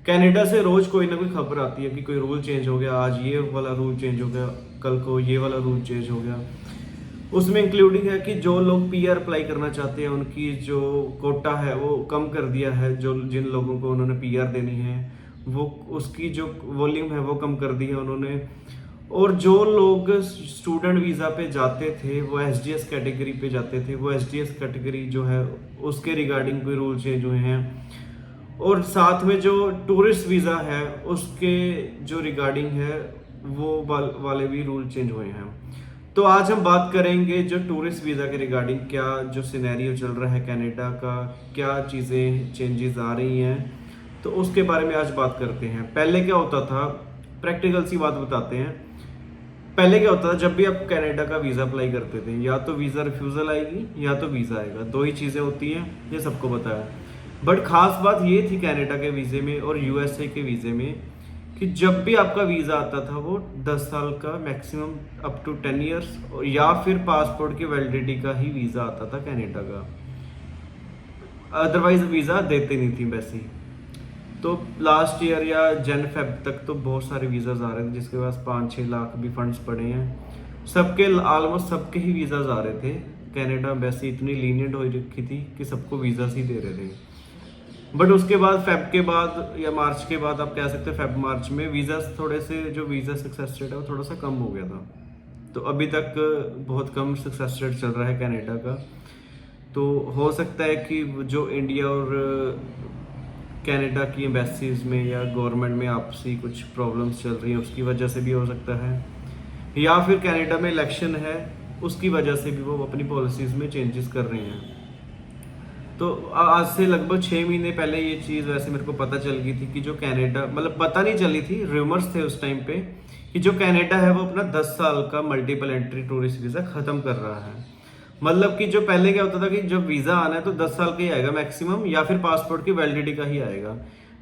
Canada से रोज कोई ना कोई खबर आती है कि कोई रूल चेंज हो गया, आज ये वाला रूल चेंज हो गया, कल को ये वाला रूल चेंज हो गया। उसमें इंक्लूडिंग है कि जो लोग पीआर अप्लाई करना चाहते हैं उनकी जो कोटा है वो कम कर दिया है, जो जिन लोगों को उन्होंने पीआर देनी है वो उसकी जो वॉल्यूम है वो कम कर दी है उन्होंने। और जो लोग स्टूडेंट वीज़ा पे जाते थे वो एसडीएस कैटेगरी पे जाते थे, वो एसडीएस कैटेगरी जो है उसके रिगार्डिंग कोई रूल चेंज हुए हैं। और साथ में जो टूरिस्ट वीज़ा है उसके जो रिगार्डिंग है वो वाले भी रूल चेंज हुए हैं। तो आज हम बात करेंगे जो टूरिस्ट वीज़ा के रिगार्डिंग क्या जो सिनेरियो चल रहा है कनाडा का, क्या चीज़ें चेंजेस आ रही हैं, तो उसके बारे में आज बात करते हैं। पहले क्या होता था, प्रैक्टिकल सी बात बताते हैं। पहले क्या होता था, जब भी आप कनाडा का वीज़ा अप्लाई करते थे या तो वीज़ा रिफ्यूज़ल आएगी या तो वीज़ा आएगा, दो ही चीज़ें होती हैं, ये सबको पता है। बट खास बात ये थी कनाडा के वीज़े में और यूएसए के वीज़े में कि जब भी आपका वीज़ा आता था वो 10 साल का मैक्सिमम अप टू 10 ईयर्स या फिर पासपोर्ट की वैलिडिटी का ही वीज़ा आता था कनाडा का, अदरवाइज वीज़ा देते नहीं थी वैसे ही। तो लास्ट ईयर या जन फेब तक तो बहुत सारे वीज़ाज आ रहे थे जिसके पास 5-6 लाख भी फंड्स पड़े हैं, सबके ऑलमोस्ट सबके ही वीज़ाज आ रहे थे। कनाडा वैसे इतनी लीनियंट हो रखी थी कि सबको वीज़ाज ही दे रहे थे। बट उसके बाद फेब के बाद या मार्च के बाद आप कह सकते हैं फेब मार्च में वीज़ाज थोड़े से जो वीज़ा सक्सेस रेट है वो थोड़ा सा कम हो गया था। तो अभी तक बहुत कम सक्सेस रेट चल रहा है कनाडा का। तो हो सकता है कि जो इंडिया और कनाडा की एम्बेसीज में या गवर्नमेंट में आपसी कुछ प्रॉब्लम्स चल रही हैं उसकी वजह से भी हो सकता है, या फिर कनाडा में इलेक्शन है उसकी वजह से भी वो अपनी पॉलिसीज़ में चेंजेस कर रहे हैं। तो आज से लगभग 6 महीने पहले ये चीज़ वैसे मेरे को पता चल गई थी कि जो कनाडा, मतलब पता नहीं चली थी, रूमर्स थे उस टाइम पे कि जो कनाडा है वो अपना 10 साल का मल्टीपल एंट्री टूरिस्ट वीज़ा ख़त्म कर रहा है। मतलब कि जो पहले क्या होता था कि जब वीज़ा आना है तो 10 साल का ही आएगा मैक्सिमम, या फिर पासपोर्ट की वैलिडिटी का ही आएगा।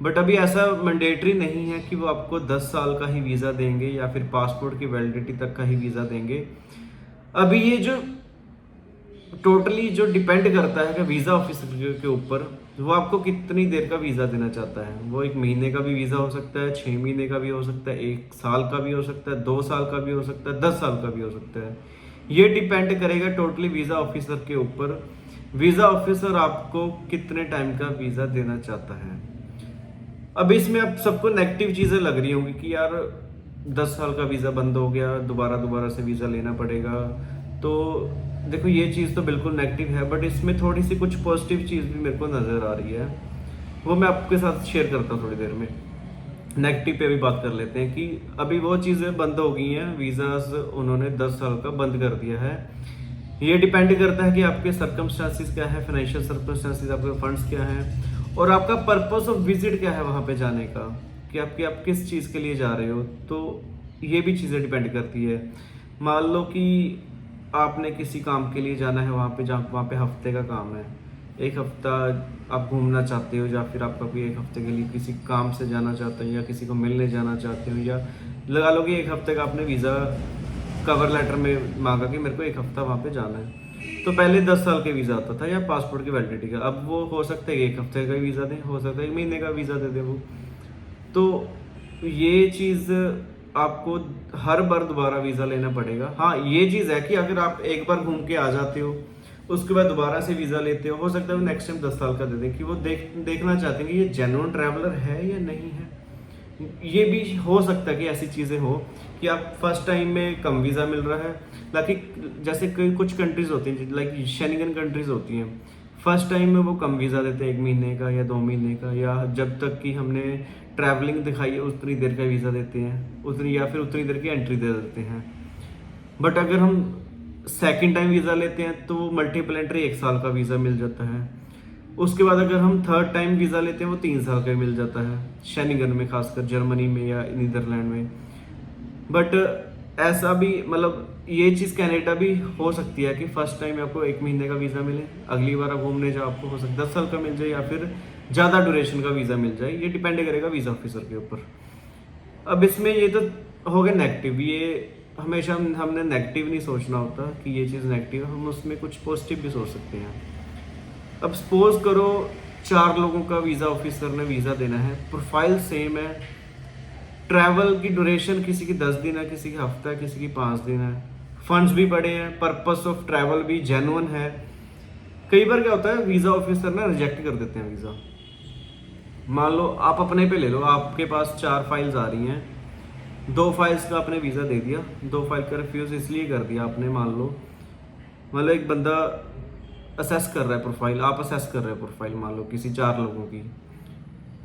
बट अभी ऐसा मैंडेटरी नहीं है कि वो आपको 10 साल का ही वीज़ा देंगे या फिर पासपोर्ट की वैलिडिटी तक का ही वीज़ा देंगे। अभी ये जो टोटली जो डिपेंड करता है कि वीज़ा ऑफिसर के ऊपर वो आपको कितनी देर का वीज़ा देना चाहता है। वो 1 महीने का भी वीज़ा हो सकता है, 6 महीने का भी हो सकता है, 1 साल का भी हो सकता है, 2 साल का भी हो सकता है, 10 साल का भी हो सकता है। ये डिपेंड करेगा टोटली वीज़ा ऑफिसर के ऊपर, वीज़ा ऑफिसर आपको कितने टाइम का वीज़ा देना चाहता है। अब इसमें अब सबको नेगेटिव चीज़ें लग रही होंगी कि यार 10 साल का वीज़ा बंद हो गया, दोबारा से वीज़ा लेना पड़ेगा। तो देखो ये चीज़ तो बिल्कुल नेगेटिव है, बट इसमें थोड़ी सी कुछ पॉजिटिव चीज़ भी मेरे को नज़र आ रही है, वो मैं आपके साथ शेयर करता हूँ थोड़ी देर में। नेगेटिव पे भी बात कर लेते हैं कि अभी वो चीज़ें बंद हो गई हैं, वीज़ाज उन्होंने 10 साल का बंद कर दिया है। ये डिपेंड करता है कि आपके सर्कमस्टांसिस क्या है, फाइनेंशियल सर्कमस्टांसिस, आपके फंड्स क्या हैं और आपका पर्पस ऑफ विजिट क्या है वहाँ पे जाने का, कि आप किस चीज़ के लिए जा रहे हो। तो ये भी चीज़ें डिपेंड करती है। मान लो कि आपने किसी काम के लिए जाना है वहाँ पे, जहाँ वहाँ पे हफ्ते का काम है, 1 हफ्ता आप घूमना चाहते हो, या फिर आपका कोई 1 हफ्ते के लिए किसी काम से जाना चाहते हो या किसी को मिलने जाना चाहते हो, या लगा लो कि 1 हफ्ते का आपने वीज़ा कवर लेटर में मांगा कि मेरे को 1 हफ्ता वहाँ पे जाना है। तो पहले 10 साल के वीज़ा आता था या पासपोर्ट की वैलिडिटी का, अब वो हो सकता है 1 हफ्ते का वीज़ा दें, हो सकता है 1 महीने का वीज़ा दे दें वो। तो ये चीज़ आपको हर बार दोबारा वीज़ा लेना पड़ेगा। हाँ ये चीज़ है कि अगर आप एक बार घूम के आ जाते हो उसके बाद दोबारा से वीज़ा लेते हो सकता है वो नेक्स्ट टाइम 10 साल का दे दें कि वो देखना चाहते हैं कि ये जेन्युइन ट्रैवलर है या नहीं है। ये भी हो सकता है कि ऐसी चीज़ें हो कि आप फर्स्ट टाइम में कम वीज़ा मिल रहा है, लाइक जैसे कुछ कंट्रीज़ होती हैं लाइक शेंगन कंट्रीज़ होती हैं, फर्स्ट टाइम में वो कम वीज़ा देते हैं, 1 महीने का या 2 महीने का, या जब तक कि हमने ट्रैवलिंग दिखाई है उतनी देर का वीज़ा देते हैं, उतनी या फिर उतनी देर की एंट्री दे देते हैं। बट अगर हम सेकंड टाइम वीज़ा लेते हैं तो मल्टीपल एंट्री 1 साल का वीज़ा मिल जाता है। उसके बाद अगर हम थर्ड टाइम वीज़ा लेते हैं वो 3 साल का मिल जाता है, शेनिगन में, खासकर जर्मनी में या नीदरलैंड में। बट ऐसा भी मतलब ये चीज़ कनाडा भी हो सकती है कि फर्स्ट टाइम आपको 1 महीने का वीज़ा मिले, अगली बार आप घूमने जाओ आपको हो सकता है 10 साल का मिल जाए या फिर ज़्यादा ड्यूरेशन का वीज़ा मिल जाए। ये डिपेंड करेगा वीज़ा ऑफिसर के ऊपर। अब इसमें ये तो हो गया नेगेटिव, ये हमेशा हमने नेगेटिव नहीं सोचना होता कि ये चीज़ नेगेटिव है, हम उसमें कुछ पॉजिटिव भी सोच सकते हैं। अब सपोज करो 4 लोगों का वीज़ा ऑफिसर ने वीज़ा देना है, प्रोफाइल सेम है, ट्रैवल की ड्यूरेशन किसी की 10 दिन है, किसी की हफ्ता है, किसी की 5 दिन है, फंड्स भी पड़े हैं, पर्पस ऑफ ट्रैवल भी जेन्युइन है। कई बार क्या होता है वीज़ा ऑफिसर ना रिजेक्ट कर देते हैं वीज़ा। मान लो आप अपने पे ले लो, आपके पास 4 फाइल्स आ रही हैं, 2 फाइल्स का आपने वीज़ा दे दिया, 2 फाइल का रिफ्यूज़ इसलिए कर दिया आपने। मान लो मतलब एक बंदा असेस कर रहा है प्रोफाइल, आप असेस कर रहे हो प्रोफाइल मान लो किसी 4 लोगों की,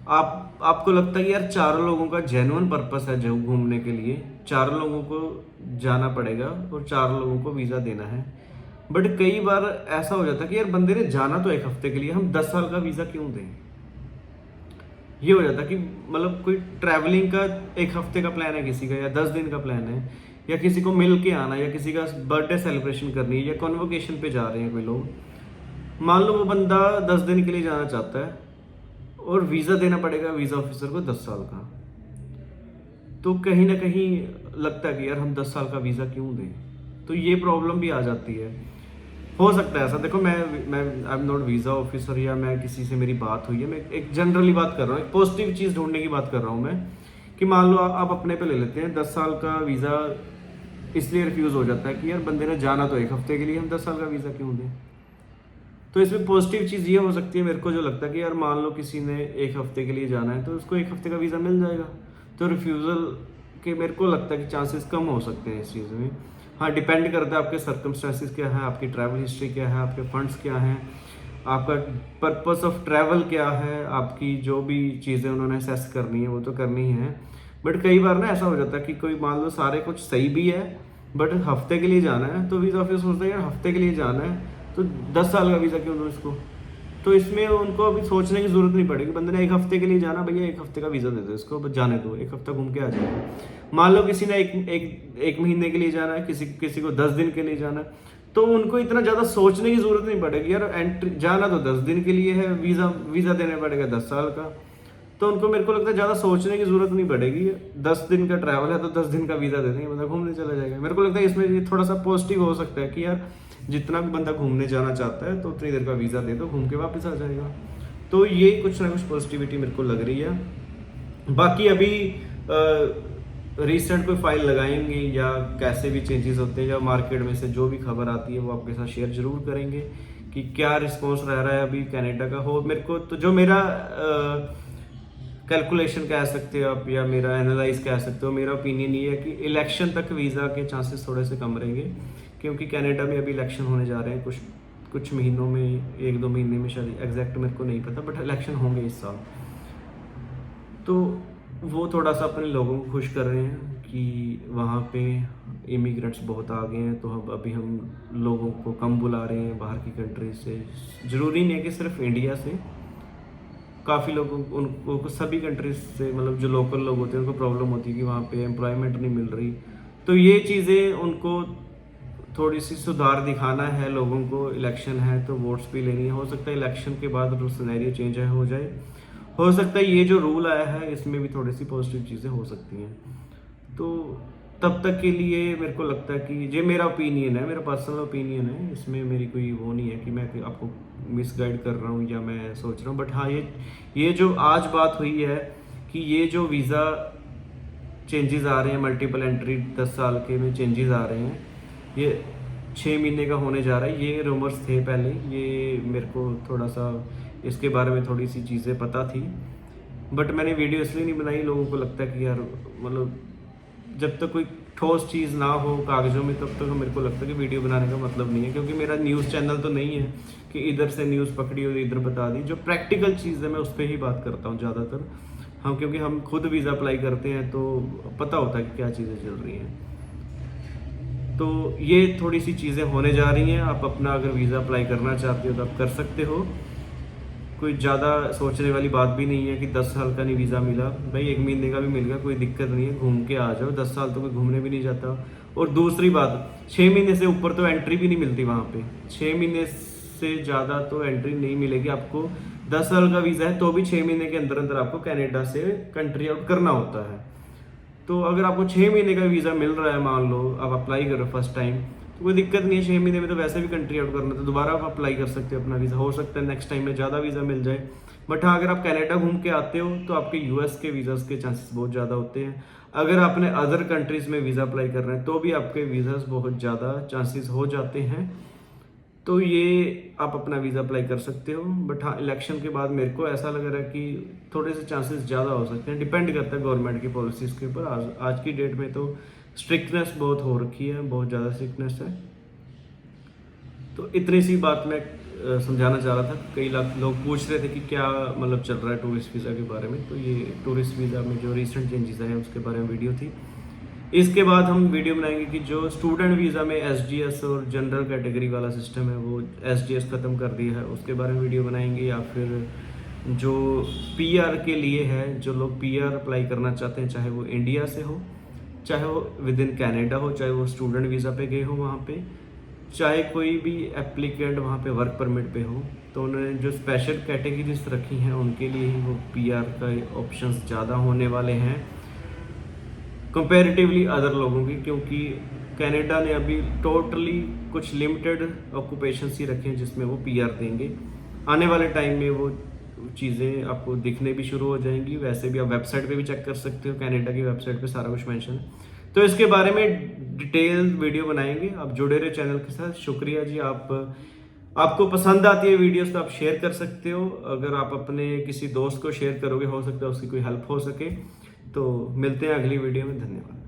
आपको लगता है कि यार 4 लोगों का जेन्युइन पर्पस है जो घूमने के लिए, 4 लोगों को जाना पड़ेगा और 4 लोगों को वीज़ा देना है। बट कई बार ऐसा हो जाता है कि यार बंदे ने जाना तो 1 हफ्ते के लिए, हम 10 साल का वीज़ा क्यों दें। ये हो जाता कि मतलब कोई ट्रैवलिंग का 1 हफ्ते का प्लान है किसी का, या 10 दिन का प्लान है, या किसी को मिल के आना, या किसी का बर्थडे सेलिब्रेशन करनी है, या कॉन्वोकेशन पे जा रहे हैं कोई लोग। मान लो वो बंदा 10 दिन के लिए जाना चाहता है और वीज़ा देना पड़ेगा वीज़ा ऑफिसर को 10 साल का। तो कहीं ना कहीं लगता है कि यार हम 10 साल का वीज़ा क्यों दें। तो ये प्रॉब्लम भी आ जाती है। हो सकता है ऐसा, देखो मैं I am not visa officer, या मैं किसी से मेरी बात हुई है, मैं एक जनरली बात कर रहा हूँ, एक पॉजिटिव चीज़ ढूंढने की बात कर रहा हूँ मैं, कि मान लो आप अपने पे ले लेते हैं 10 साल का वीज़ा, इसलिए रिफ्यूज़ हो जाता है कि यार बंदे ने जाना तो 1 हफ्ते के लिए, हम 10 साल का वीज़ा क्यों दें। तो इसमें पॉजिटिव चीज़ ये हो सकती है, मेरे को जो लगता है कि यार मान लो किसी ने 1 हफ्ते के लिए जाना है तो उसको 1 हफ्ते का वीज़ा मिल जाएगा। तो रिफ्यूज़ल के मेरे को लगता है कि चांसेस कम हो सकते हैं इस चीज़ में। हाँ, डिपेंड करता है आपके सर्कमस्टेंसेस क्या है, आपकी ट्रैवल हिस्ट्री क्या है, आपके फंड्स क्या हैं, आपका पर्पस ऑफ ट्रैवल क्या है, आपकी जो भी चीज़ें उन्होंने असेस करनी है वो तो करनी ही है। बट कई बार ना ऐसा हो जाता है कि कोई मान लो सारे कुछ सही भी है बट हफ्ते के लिए जाना है, तो वीज़ा ऑफिस सोचता है यार हफ्ते के लिए जाना है तो 10 साल का वीज़ा क्यों दो इसको। तो इसमें उनको अभी सोचने की जरूरत नहीं पड़ेगी, बंदे ने 1 हफ्ते के लिए जाना, भैया 1 हफ्ते का वीज़ा दे दो इसको, बस जाने दो, 1 हफ्ता घूम के आ जाएगा। मान लो किसी ने एक महीने के लिए जाना है, किसी को 10 दिन के लिए जाना है, तो उनको इतना ज़्यादा सोचने की जरूरत नहीं पड़ेगी। यार एंट्री जाना तो 10 दिन के लिए है, वीज़ा देना पड़ेगा 10 साल का, तो उनको मेरे को लगता है ज़्यादा सोचने की जरूरत नहीं पड़ेगी। 10 दिन का ट्रैवल है तो 10 दिन का वीज़ा दे देंगे, बंदा घूमने चला जाएगा। मेरे को लगता है इसमें ये थोड़ा सा पॉजिटिव हो सकता है कि यार जितना भी बंदा घूमने जाना चाहता है तो उतनी देर का वीज़ा दे दो, घूम के वापस आ जाएगा। तो ये कुछ ना कुछ पॉजिटिविटी मेरे को लग रही है। बाकी अभी रिसेंट कोई फाइल लगाएंगे या कैसे भी चेंजेस होते हैं, या मार्केट में से जो भी खबर आती है वो आपके साथ शेयर जरूर करेंगे कि क्या रिस्पॉन्स रह रहा है अभी कनाडा का। हो मेरे को तो जो मेरा कैलकुलेशन कह सकते हो आप, या मेरा एनालाइज कह सकते हो, मेरा ओपिनियन ये है कि इलेक्शन तक वीज़ा के चांसेस थोड़े से कम रहेंगे, क्योंकि कनाडा में अभी इलेक्शन होने जा रहे हैं कुछ महीनों में, 1-2 महीने में, शायद एग्जैक्ट मेरे को नहीं पता, बट इलेक्शन होंगे इस साल। तो वो थोड़ा सा अपने लोगों को खुश कर रहे हैं कि वहाँ पे इमिग्रेंट्स बहुत आ गए हैं, तो हम लोगों को कम बुला रहे हैं बाहर की कंट्री से। ज़रूरी नहीं है कि सिर्फ इंडिया से, काफ़ी लोगों उनको सभी कंट्रीज से, मतलब जो लोकल लोग होते हैं उनको प्रॉब्लम होती है कि वहाँ पे एम्प्लॉयमेंट नहीं मिल रही। तो ये चीज़ें उनको थोड़ी सी सुधार दिखाना है लोगों को। इलेक्शन है तो वोट्स भी लेनी है, हो सकता है इलेक्शन के बाद सिनेरियो चेंज हो जाए, हो सकता है ये जो रूल आया है इसमें भी थोड़ी सी पॉजिटिव चीज़ें हो सकती हैं। तो तब तक के लिए मेरे को लगता है कि ये मेरा ओपिनियन है, मेरा पर्सनल ओपिनियन है, इसमें मेरी कोई वो नहीं है कि मैं आपको मिसगाइड कर रहा हूँ या मैं सोच रहा हूँ। बट हाँ, ये जो आज बात हुई है कि ये जो वीज़ा चेंजेस आ रहे हैं, मल्टीपल एंट्री 10 साल के में चेंजेस आ रहे हैं, ये 6 महीने का होने जा रहा है। ये रूमर्स थे पहले, ये मेरे को थोड़ा सा इसके बारे में थोड़ी सी चीज़ें पता थी, बट मैंने वीडियो इसलिए नहीं बनाई। लोगों को लगता है कि यार मतलब जब तक कोई ठोस चीज़ ना हो कागज़ों में, तब तक मेरे को लगता है कि वीडियो बनाने का मतलब नहीं है, क्योंकि मेरा न्यूज़ चैनल तो नहीं है कि इधर से न्यूज़ पकड़ी और इधर बता दी। जो प्रैक्टिकल चीज़ है मैं उस पर ही बात करता हूँ ज़्यादातर। हम क्योंकि हम खुद वीज़ा अप्लाई करते हैं तो पता होता है कि क्या चीज़ें चल रही हैं। तो ये थोड़ी सी चीज़ें होने जा रही हैं। आप अपना अगर वीज़ा अप्लाई करना चाहते हो तो आप कर सकते हो, कोई ज़्यादा सोचने वाली बात भी नहीं है कि 10 साल का नहीं वीज़ा मिला, भाई 1 महीने का भी मिल गया, कोई दिक्कत नहीं है, घूम के आ जाओ। 10 साल तो कोई घूमने भी नहीं जाता। और दूसरी बात, 6 महीने से ऊपर तो एंट्री भी नहीं मिलती वहाँ पे। 6 महीने से ज़्यादा तो एंट्री नहीं मिलेगी आपको। 10 साल का वीज़ा है तो भी 6 महीने के अंदर अंदर आपको कनाडा से कंट्री आउट करना होता है। तो अगर आपको 6 महीने का वीज़ा मिल रहा है, मान लो आप अप्लाई करो फर्स्ट टाइम, तो कोई दिक्कत नहीं है। 6 महीने में तो वैसे भी कंट्री आउट करना, तो दोबारा आप अप्लाई कर सकते हो अपना वीज़ा। हो सकता है नेक्स्ट टाइम में ज़्यादा वीज़ा मिल जाए, बट हाँ, अगर आप कनाडा घूम के आते हो तो आपके यूएस के वीज़ाज़ के चांसेस बहुत ज़्यादा होते हैं। अगर आपने अदर कंट्रीज़ में वीज़ा अप्लाई कर रहे हैं तो भी आपके वीज़ाज़ बहुत ज़्यादा चांसेस हो जाते हैं। तो ये आप अपना वीज़ा अप्लाई कर सकते हो। बट हाँ, इलेक्शन के बाद मेरे को ऐसा लग रहा है कि थोड़े से चांसेस ज़्यादा हो सकते हैं। डिपेंड करता है गवर्नमेंट की पॉलिसीज़ के ऊपर। आज की डेट में तो स्ट्रिक्टनेस बहुत हो रखी है, बहुत ज़्यादा स्ट्रिक्टनेस है। तो इतनी सी बात मैं समझाना चाह रहा था। कई लोग पूछ रहे थे कि क्या मतलब चल रहा है टूरिस्ट वीज़ा के बारे में। तो ये टूरिस्ट वीज़ा में जो रिसेंट चेंजेस आए हैं उसके बारे में वीडियो थी। इसके बाद हम वीडियो बनाएंगे कि जो स्टूडेंट वीज़ा में एसडीएस और जनरल कैटेगरी वाला सिस्टम है वो एसडीएस ख़त्म कर दिया है, उसके बारे में वीडियो बनाएंगे। या फिर जो पीआर के लिए है, जो लोग पीआर अप्लाई करना चाहते हैं, चाहे वो इंडिया से हो, चाहे वो विद इन कैनेडा हो, चाहे वो स्टूडेंट वीज़ा पे गए हो वहाँ पे, चाहे कोई भी एप्लीकेंट वहाँ पे वर्क परमिट पे हो, तो उन्होंने जो स्पेशल कैटेगरीज रखी हैं उनके लिए ही वो पीआर का ऑप्शंस ज़्यादा होने वाले हैं कंपैरेटिवली अदर लोगों की। क्योंकि कनाडा ने अभी टोटली कुछ लिमिटेड ऑक्यूपेशंस ही रखे हैं जिसमें वो पीआर देंगे। आने वाले टाइम में वो चीज़ें आपको दिखने भी शुरू हो जाएंगी। वैसे भी आप वेबसाइट पे भी चेक कर सकते हो, कनाडा की वेबसाइट पे सारा कुछ मेंशन है। तो इसके बारे में डिटेल वीडियो बनाएंगे। आप जुड़े रहे चैनल के साथ। शुक्रिया जी। आपको पसंद आती है वीडियोस तो आप शेयर कर सकते हो। अगर आप अपने किसी दोस्त को शेयर करोगे, हो सकता है उसकी कोई हेल्प हो सके। तो मिलते हैं अगली वीडियो में। धन्यवाद।